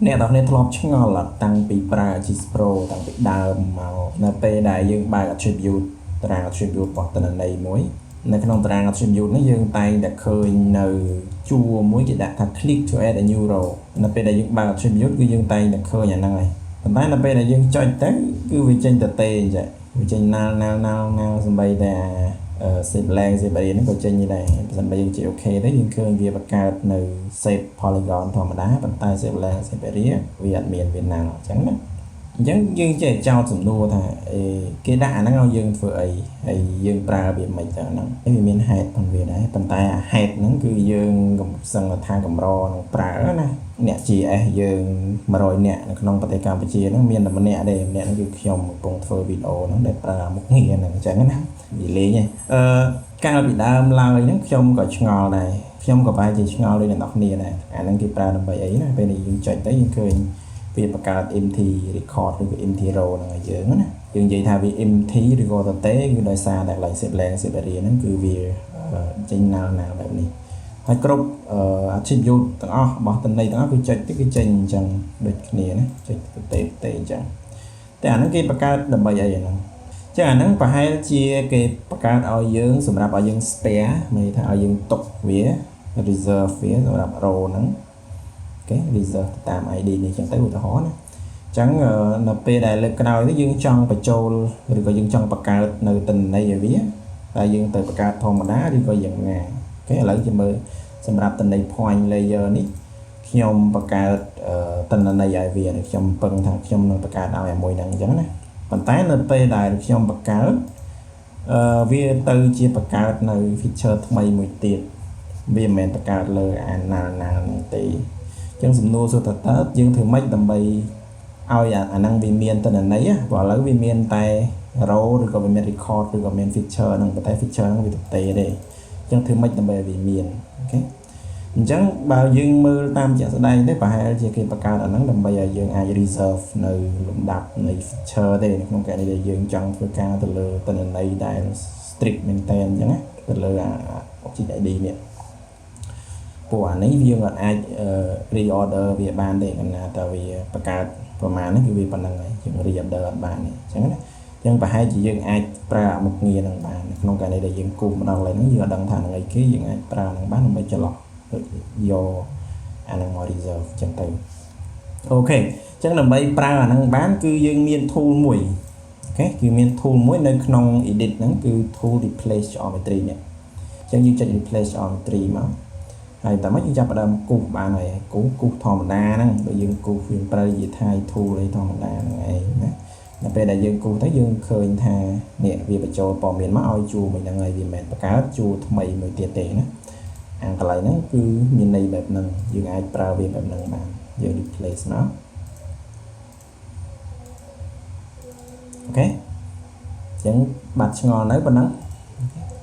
អ្នកនរគ្នាធ្លាប់ឆ្ងល់អត់តាំងពីប្រើ Gis Pro តាំងពីដើមមកនៅពេលដែលយើងបើក attribute តារាង attribute របស់ទិន្នន័យមួយនៅក្នុងតារាង attribute នេះយើងតែងតែឃើញនៅជួរមួយគេដាក់ថា click to add a new row នៅពេលដែលយើងបើក attribute គឺយើងតែងតែឃើញអាហ្នឹងហើយប៉ុន្តែនៅពេលដែលយើងចុចទៅគឺវាចេញតែទេអញ្ចឹងវាចេញណាល់សំបីតែshape lang shape area ហ្នឹងក៏ចេញដែរបើមិនយើងជិះ OK ទៅយើងឃើញវាបង្កើតនៅ shape polygon ធម្មតាប៉ុន្តែ shape lang shape area វាអត់មានវាណាល់អញ្ចឹងណាអញ្ចឹងយើងចេះចោទសំណួរថាគេដាក់អាហ្នឹងឲ្យយើងធ្វើអីហើយយើងប្រើវាមិនទៅហ្នឹងវាមានហេតុផងវាដែរប៉ុន្តែអាហេតុហ្នឹងគឺយើងសឹងថាកម្រនឹងប្រើណាអ្នក GS យើង100នាក់នៅក្នុងប្រទេសកម្ពុជាហ្នឹងមានតែម្នាក់ទេម្នាក់ហ្នឹងគឺខ្ញុំកំពុងធ្វើវីដេអូហ្នឹងដែលប្រើមុខងារហ្នឹងអញ្ចឹងណានិយាយលេងកាលពីដើមឡើយហ្នឹងខ្ញុំក៏ឆ្ងល់ដែរខ្ញុំក៏ប្រហែលជាឆ្ងល់ដូចអ្នកនរគ្នាដែរអាហ្នឹងគេប្រើដើម្បីអីណាពេលដែលយើងចុចទៅយើងឃើញវាបង្កើត empty record ឬក៏ empty row ហ្នឹងឲ្យយើងណាយើងនិយាយថាវា empty ឬក៏តទេគឺដោយសារតែ like shape lang shape area ហ្នឹងគឺវាចេញណាល់បែបនេះហើយគ្រប់attribute ទាំងអស់របស់តន្ន័យទាំងអស់គឺចុចទៅគឺចេញអញ្ចឹងដូចគ្នាណាចុចទៅអញ្ចឹងតែអាហ្នឹងគេបង្កើតដើម្បីអីអាហ្នឹងចឹងអាហ្នឹងប្រហែលជាគេបង្កើតឲ្យយើងសម្រាប់ឲ្យយើង spare មានថាឲ្យយើងទុកវា reserve វាសម្រាប់ row ហ្នឹងអូខេ reserve តាម ID នេះចឹងទៅឧទាហរណ៍ណាចឹងនៅពេលដែលលើកក្រោយនេះយើងចង់បញ្ចូលឬក៏យើងចង់បង្កើតនៅតន្ន័យឲ្យវាតែយើងទៅបង្កើតធម្មតាឬក៏យ៉ាងណាអូខេឥឡូវយើងមើលសម្រាប់តន្ន័យ point layer នេះខ្ញុំបង្កើតតន្ន័យឲ្យវាខ្ញុំពឹងថាខ្ញុំនឹងបង្កើតឲ្យមួយហ្នឹងអញ្ចឹងណាប៉ុន្តែនៅពេលដែលខ្ញុំបង្កើតវាទៅជាបង្កើតនៅ feature ថ្មីមួយទៀតវាមិនមែនបង្កើតលើអាណាហ្នឹងទេអញ្ចឹងសំណួរសួរតើយើងធ្វើម៉េចដើម្បីឲ្យអាហ្នឹងវាមានតន្ន័យព្រោះឥឡូវវាមានតែ row ឬក៏វាមាន record ឬក៏មាន feature ហ្នឹងប៉ុន្តែ feature ហ្នឹងវាទៅទេអញ្ចឹងធ្វើម៉េចដើម្បីឲ្យវាមានអូខេអញ្ចឹងបើយើងមើលតាមជាក់ស្ដែងទៅប្រហែលជាគេបង្កើតអាហ្នឹងដើម្បីឲ្យយើងអាច reserve នៅលំដាប់នៃ feature ទេនៅក្នុងករណីដែលយើងចង់ធ្វើការទៅលើតន្ន័យដែល strict មែនតើអញ្ចឹងណាទៅលើអា object ID នេះព្រោះអានេះយើងអាច reorder វាបានទេគណៈតើវាបង្កើតប្រមាណនេះគឺវាប៉ុណ្្នឹងហើយយើង reorder អត់បានទេអញ្ចឹងណាអញ្ចឹងប្រហែលជាយើងអាចប្រើមុខងារហ្នឹងបានក្នុងករណីដែលយើងគូម្ដងឡើយហ្នឹងយើងអត់ដឹងថានឹងអីគេយើងអាចប្រើហ្នឹងបានដើម្បីច្រឡោះយកអាហ្នឹងមក reserve អញ្ចឹងទៅអូខេអញ្ចឹងដើម្បីប្រើអាហ្នឹងបានគឺយើងមាន tool មួយអូខេគឺមាន tool មួយនៅក្នុង edit ហ្នឹងគឺ tool replace geometry នេះអញ្ចឹងយើងចុច replace geometry មកហើយតែមកយើងចាប់ផ្ដើមគូសបានហើយគូសធម្មតាហ្នឹងបើយើងគូសវាប្រើយថា tool អីធម្មតាហ្នឹងឯងណាដល់ពេលដែលយើងគូសទៅយើងឃើញថានេះវាបញ្ចូលព័ត៌មានមកឲ្យជួរមួយហ្នឹងហើយវាមិនមែនបង្កើតជួរថ្មីមួយទៀតទេណាអាកន្លែងហ្នឹងគឺមានន័យបែបហ្នឹងយើងអាចប្រើវាបែបហ្នឹងបានយើង replace មកអូខេអញ្ចឹងបាត់ឆ្ងល់នៅប៉ុណ្ណឹង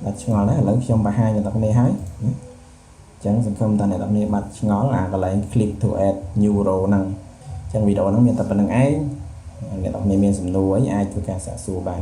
បាត់ឆ្ងល់ហើយឥឡូវខ្ញុំបង្ហាញដល់អ្នកគ្នាហើយអញ្ចឹងសង្ឃឹមថាអ្នកនរគ្នាបាត់ឆ្ងល់អាកន្លែង click to add new row ហ្នឹងអញ្ចឹងវីដេអូហ្នឹងមានតែប៉ុណ្្នឹងឯងអ្នកនរគ្នាមានសំណួរអីអាចធ្វើការសាកសួរបាន